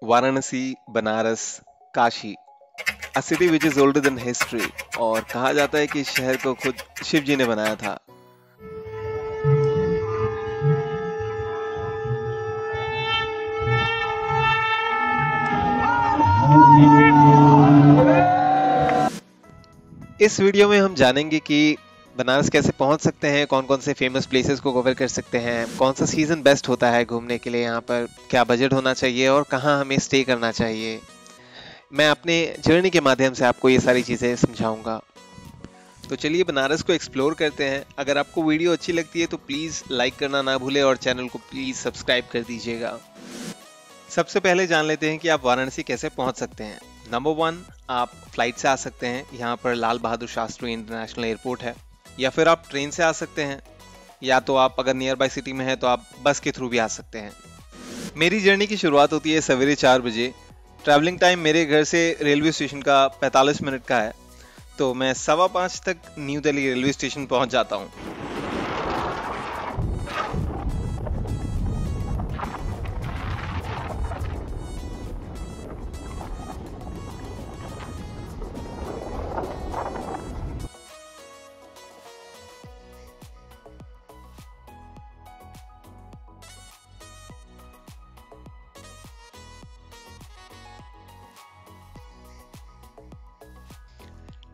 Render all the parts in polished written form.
Varanasi, Banaras, Kashi, a city which is older than history, और कहा जाता है कि इस शहर को खुद शिव जी ने बनाया था। इस वीडियो में हम जानेंगे कि बनारस कैसे पहुंच सकते हैं, कौन कौन से फेमस प्लेसेस को कवर कर सकते हैं, कौन सा सीजन बेस्ट होता है घूमने के लिए यहाँ पर, क्या बजट होना चाहिए और कहाँ हमें स्टे करना चाहिए। मैं अपने जर्नी के माध्यम से आपको ये सारी चीज़ें समझाऊंगा। तो चलिए बनारस को एक्सप्लोर करते हैं। अगर आपको वीडियो अच्छी लगती है तो प्लीज़ लाइक करना ना भूलें और चैनल को प्लीज़ सब्सक्राइब कर दीजिएगा। सबसे पहले जान लेते हैं कि आप वाराणसी कैसे पहुंच सकते हैं। नंबर 1, आप फ्लाइट से आ सकते हैं। यहाँ पर लाल बहादुर शास्त्री इंटरनेशनल एयरपोर्ट है। या फिर आप ट्रेन से आ सकते हैं, या तो आप अगर नियर बाय सिटी में हैं तो आप बस के थ्रू भी आ सकते हैं। मेरी जर्नी की शुरुआत होती है सवेरे 4 बजे। ट्रैवलिंग टाइम मेरे घर से रेलवे स्टेशन का 45 मिनट का है, तो मैं 5:15 तक न्यू दिल्ली रेलवे स्टेशन पहुंच जाता हूं।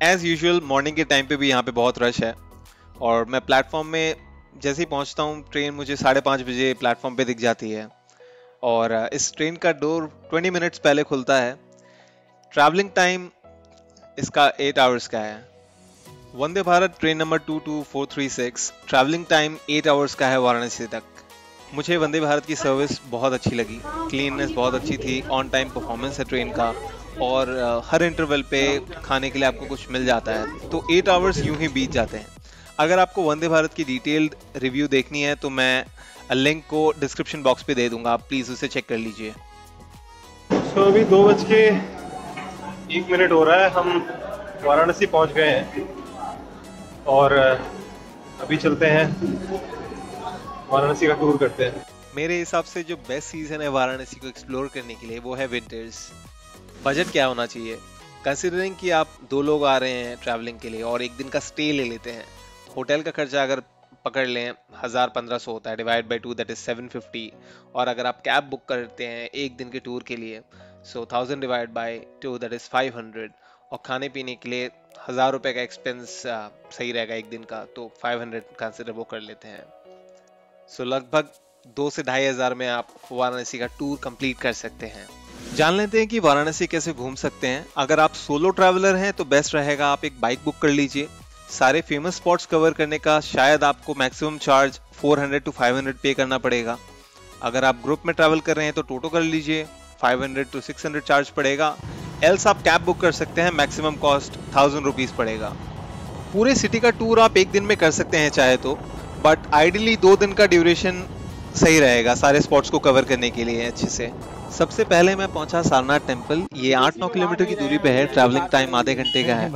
एज यूजुअल मॉर्निंग के टाइम पे भी यहाँ पे बहुत रश है, और मैं प्लेटफॉर्म में जैसे ही पहुँचता हूँ, ट्रेन मुझे 5:30 बजे प्लेटफॉर्म पे दिख जाती है, और इस ट्रेन का डोर 20 मिनट्स पहले खुलता है। ट्रैवलिंग टाइम इसका 8 आवर्स का है। Vande Bharat train number 22436 travelling time 8 hours का है वाराणसी तक। मुझे वंदे भारत की सर्विस बहुत अच्छी लगी, क्लीननेस बहुत अच्छी थी, ऑन टाइम परफॉर्मेंस है ट्रेन का, और हर इंटरवल पे खाने के लिए आपको कुछ मिल जाता है। तो 8 आवर्स यूं ही बीत जाते हैं। अगर आपको वंदे भारत की डिटेल्ड रिव्यू देखनी है तो मैं लिंक को डिस्क्रिप्शन बॉक्स पे दे दूंगा, आप प्लीज़ उसे चेक कर लीजिए। तो अभी 2:01 हो रहा है, हम वाराणसी पहुंच गए हैं और अभी चलते हैं वाराणसी का टूर करते हैं। मेरे हिसाब से जो बेस्ट सीजन है वाराणसी को एक्सप्लोर करने के लिए वो है विंटर्स। बजट क्या होना चाहिए, कंसिडरिंग कि आप 2 लोग आ रहे हैं ट्रैवलिंग के लिए और एक दिन का स्टे ले लेते हैं। होटल का खर्चा अगर पकड़ लें 1000-1500 होता है, डिवाइड बाई 2 दैट इज 750। और अगर आप कैब बुक करते हैं एक दिन के टूर के लिए, सो 1000 डिवाइड बाई 2 दैट इज 500। और खाने पीने के लिए 1000 रुपये का एक्सपेंस सही रहेगा एक दिन का, तो 500 कंसिडर वो कर लेते हैं। सो लगभग 2 से 2500 में आप वाराणसी का टूर कंप्लीट कर सकते हैं। जान लेते हैं कि वाराणसी कैसे घूम सकते हैं। अगर आप सोलो ट्रैवलर हैं तो बेस्ट रहेगा आप एक बाइक बुक कर लीजिए। सारे फेमस स्पॉट्स कवर करने का शायद आपको मैक्सिमम चार्ज 400 to 500 पे करना पड़ेगा। अगर आप ग्रुप में ट्रैवल कर रहे हैं तो टोटो कर लीजिए, 500 to 600 चार्ज पड़ेगा। एल्स आप कैब बुक कर सकते हैं, मैक्सिमम कॉस्ट 1000 रुपीज पड़ेगा। पूरे सिटी का टूर आप एक दिन में कर सकते हैं चाहे तो, बट आइडियली 2 दिन का ड्यूरेशन सही रहेगा सारे स्पॉट्स को कवर करने के लिए अच्छे से। सबसे पहले मैं पहुंचा सारनाथ टेम्पल। ये 8-9 किलोमीटर की दूरी पे है, ट्रैवलिंग टाइम आधे घंटे का है,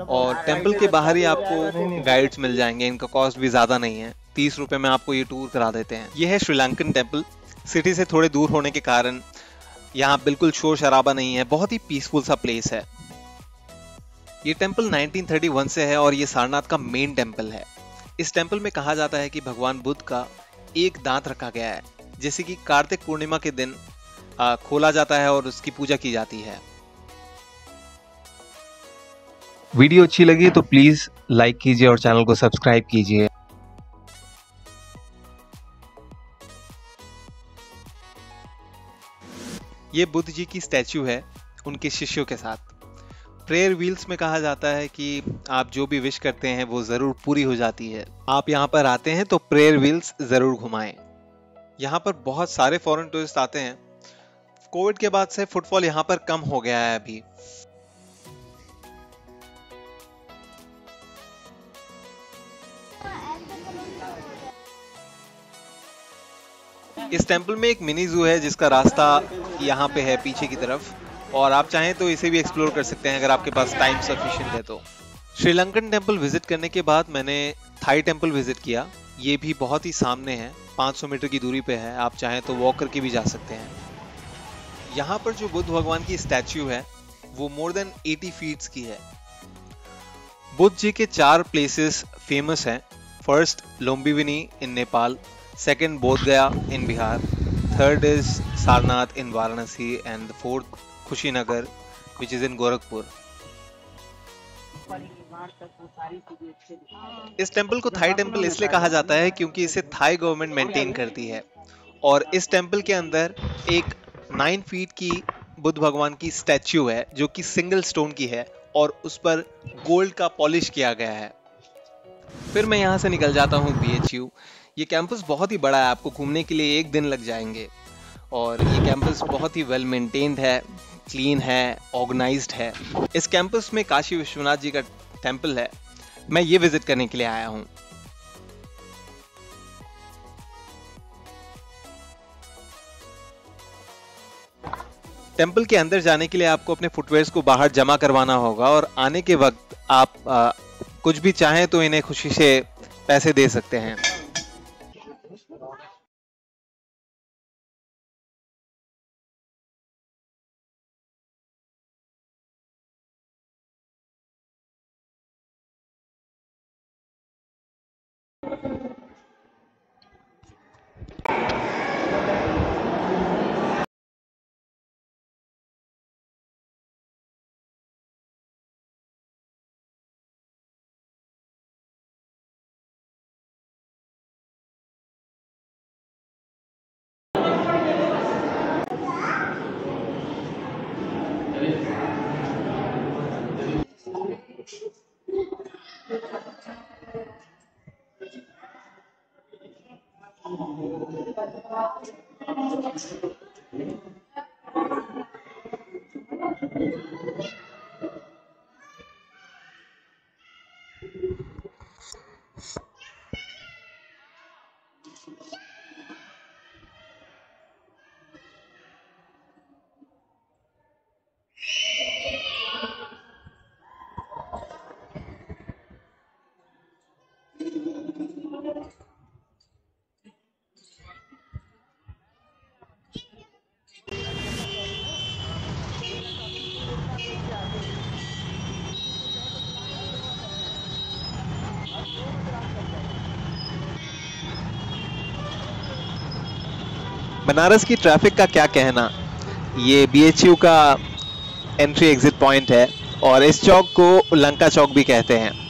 और टेम्पल के बाहर ही आपको गाइड्स मिल जाएंगे। इनका कॉस्ट भी ज्यादा नहीं है, 30 रुपए में आपको ये टूर करा देते हैं। ये है श्रीलंकन टेम्पल। सिटी से थोड़े दूर होने के कारण यहाँ बिल्कुल शोर शराबा नहीं है, बहुत ही पीसफुल सा प्लेस है। ये टेम्पल 1931 से है और ये सारनाथ का मेन टेम्पल है। इस टेम्पल में कहा जाता है कि भगवान बुद्ध का एक दांत रखा गया है, जैसे कि कार्तिक पूर्णिमा के दिन खोला जाता है और उसकी पूजा की जाती है। वीडियो अच्छी लगी तो प्लीज लाइक कीजिए और चैनल को सब्सक्राइब कीजिए। ये बुद्ध जी की स्टैच्यू है उनके शिष्यों के साथ। प्रेयर व्हील्स में कहा जाता है कि आप जो भी विश करते हैं वो जरूर पूरी हो जाती है। आप यहाँ पर आते हैं तो प्रेयर व्हील्स जरूर घुमाएं। यहाँ पर बहुत सारे फॉरेन टूरिस्ट आते हैं। कोविड के बाद से फुटफॉल यहाँ पर कम हो गया है अभी। इस टेम्पल में एक मिनी जू है जिसका रास्ता यहाँ पे है पीछे की तरफ, और आप चाहें तो इसे भी एक्सप्लोर कर सकते हैं अगर आपके पास टाइम सफिशिएंट है तो। श्रीलंकन टेम्पल विजिट करने के बाद मैंने थाई टेम्पल विजिट किया। ये भी बहुत ही सामने है, 500 मीटर की दूरी पे है, आप चाहें तो वॉक करके भी जा सकते हैं। यहाँ पर जो बुद्ध भगवान की स्टैच्यू है वो मोर देन 80 फीट्स की है। बुद्ध जी के 4 प्लेसेस फेमस हैं। First Lumbini in Nepal, second Bodh Gaya in Bihar, third is Sarnath in Varanasi and the fourth Kushinagar which is in Gorakhpur. इस टेंपल को थाई टेंपल इसलिए कहा जाता है क्योंकि इसे थाई गवर्नमेंट मेंटेन करती है। और इस टेंपल के अंदर एक 9 फीट की बुद्ध भगवान की स्टैच्यू है जो कि सिंगल स्टोन की है और उस पर गोल्ड का पॉलिश किया गया है। फिर मैं यहाँ से निकल जाता हूँ BHU। ये कैंपस बहुत ही बड़ा है, आपको घूमने के लिए 1 दिन लग जाएंगे। और ये कैंपस बहुत ही वेल मेंटेन्ड है, क्लीन है, ऑर्गेनाइज्ड है। इस कैंपस में काशी विश्वनाथ जी का टेंपल है, मैं ये विजिट करने के लिए आया हूँ। टेंपल के अंदर जाने के लिए आपको अपने फुटवेयर्स को बाहर जमा करवाना होगा और आने के वक्त आप कुछ भी चाहें तो इन्हें खुशी से पैसे दे सकते हैं। बनारस की ट्रैफिक का क्या कहना। ये BHU का एंट्री एग्जिट पॉइंट है और इस चौक को लंका चौक भी कहते हैं।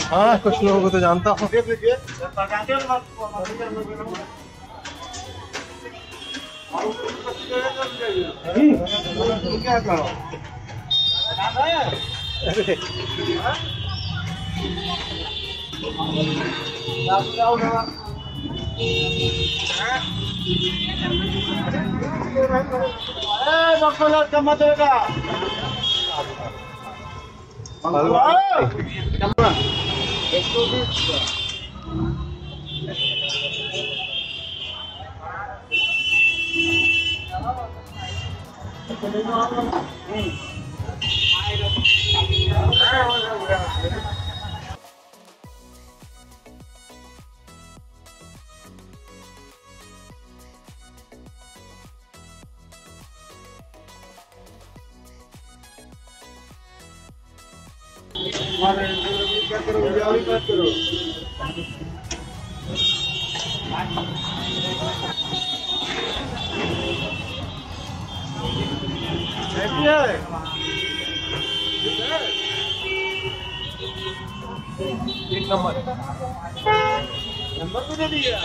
हाँ, कुछ लोगों को तो जानता हूँ। एक नंबर तो दे दिया।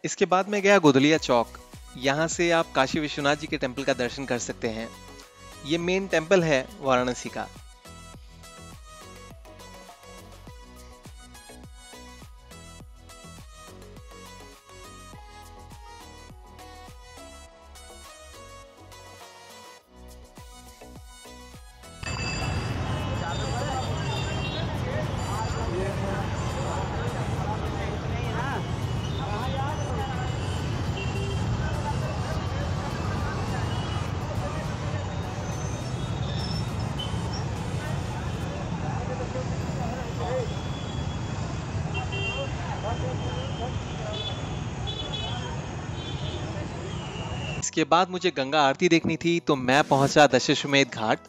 इसके बाद मैं गया गोदलिया चौक। यहाँ से आप काशी विश्वनाथ जी के टेम्पल का दर्शन कर सकते हैं। ये मेन टेम्पल है वाराणसी का। इसके बाद मुझे गंगा आरती देखनी थी, तो मैं पहुंचा दशाश्वमेध घाट।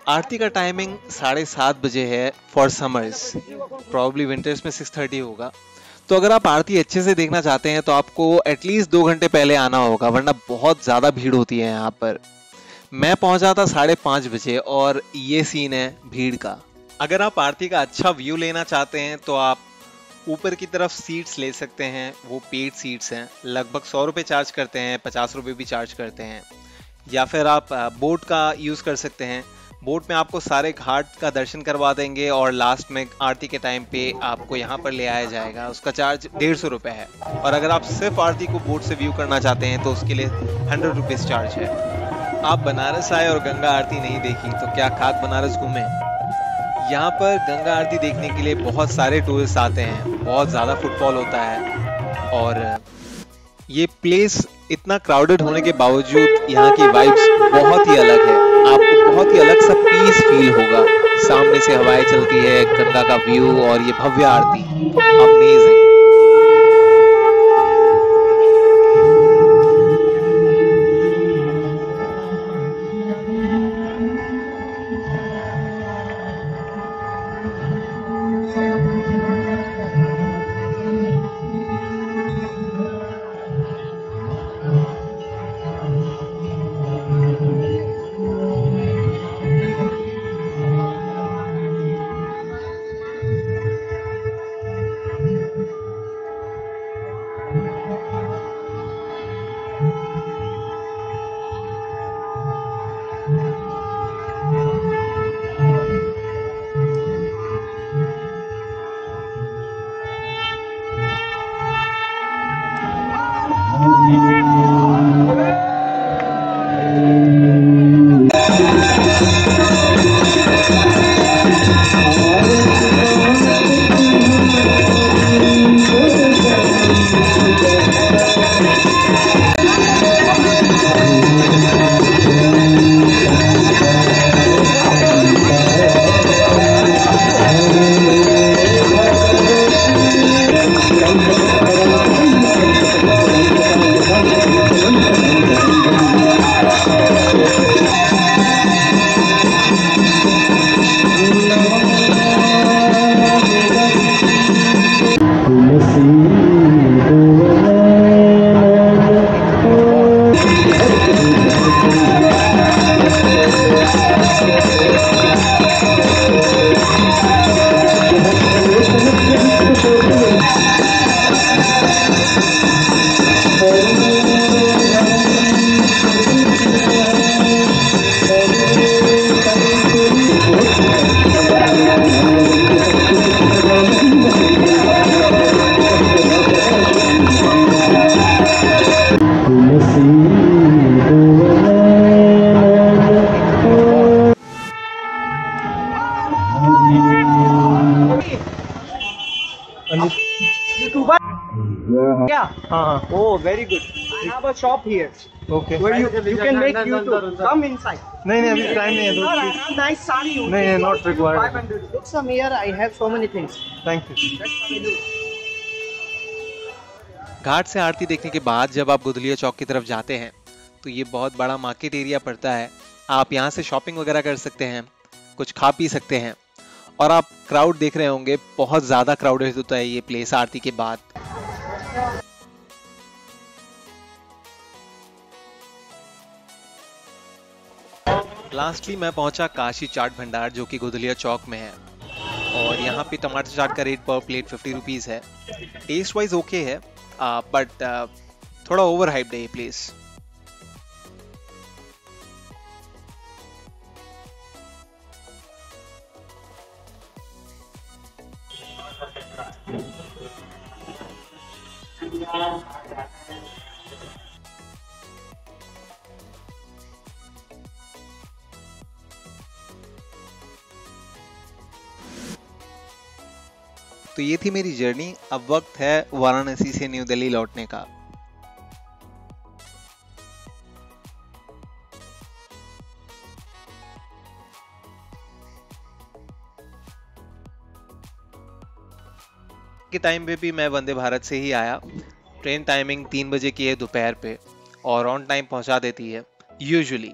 आरती का टाइमिंग 7:30 बजे है फॉर समर्स, प्रॉब्ली विंटर्स में 6:30 होगा। तो अगर आप आरती अच्छे से देखना चाहते हैं तो आपको एटलीस्ट 2 घंटे पहले आना होगा, वरना बहुत ज़्यादा भीड़ होती है यहाँ पर। मैं पहुंचा था 5:30 बजे और ये सीन है भीड़ का। अगर आप आरती का अच्छा व्यू लेना चाहते हैं तो आप ऊपर की तरफ सीट्स ले सकते हैं, वो पेड सीट्स हैं, लगभग 100 रुपये चार्ज करते हैं, 50 रुपये भी चार्ज करते हैं। या फिर आप बोट का यूज़ कर सकते हैं। बोट में आपको सारे घाट का दर्शन करवा देंगे और लास्ट में आरती के टाइम पे आपको यहाँ पर ले आया जाएगा। उसका चार्ज 150 रुपये है। और अगर आप सिर्फ आरती को बोट से व्यू करना चाहते हैं तो उसके लिए 100 रुपीज़ चार्ज है। आप बनारस आए और गंगा आरती नहीं देखी तो क्या खाक बनारस घूमें। यहाँ पर गंगा आरती देखने के लिए बहुत सारे टूरिस्ट आते हैं, बहुत ज़्यादा फुटफॉल होता है और ये प्लेस इतना क्राउडेड होने के बावजूद यहाँ की वाइब्स बहुत ही अलग है। आपको बहुत ही अलग सा पीस फील होगा। सामने से हवाएं चलती है, गंगा का व्यू और ये भव्य आरती, amazing. Yeah. Oh, very good. I have a shop here. Okay. Where you can make YouTube. Come inside. नहीं अभी टाइम नहीं है तो I have nice sari. नहीं not required. 500. Look some here. I have so many things. Thank you. That's what I do. घाट से आरती देखने के बाद जब आप गुदलिया चौक की तरफ जाते हैं तो ये बहुत बड़ा मार्केट एरिया पड़ता है। आप यहाँ से शॉपिंग वगैरह कर सकते हैं, कुछ खा पी सकते हैं। और आप क्राउड देख रहे होंगे, बहुत ज़्यादा क्राउडेड होता है ये प्लेस आरती के बाद। लास्टली मैं पहुंचा काशी चाट भंडार, जो कि गुदलिया चौक में है। और यहाँ पे टमाटर चाट का रेट पर प्लेट 50 रुपीज़ है। टेस्ट वाइज ओके है, बट थोड़ा ओवर हाइप्ड है ये प्लेस। तो ये थी मेरी जर्नी। अब वक्त है वाराणसी से न्यू दिल्ली लौटने का। के टाइम पे भी मैं वंदे भारत से ही आया। ट्रेन टाइमिंग 3 बजे की है दोपहर पे और ऑन टाइम पहुंचा देती है यूजुअली।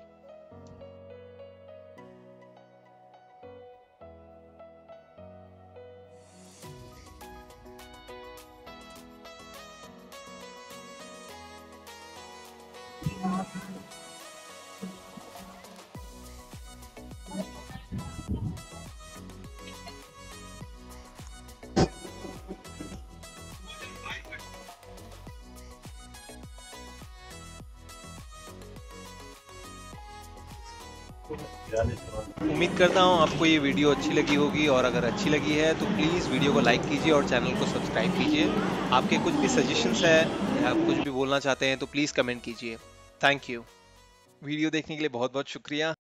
उम्मीद करता हूँ आपको ये वीडियो अच्छी लगी होगी, और अगर अच्छी लगी है तो प्लीज़ वीडियो को लाइक कीजिए और चैनल को सब्सक्राइब कीजिए। आपके कुछ भी सजेशंस है या आप कुछ भी बोलना चाहते हैं तो प्लीज़ कमेंट कीजिए। Thank you. वीडियो देखने के लिए बहुत बहुत शुक्रिया।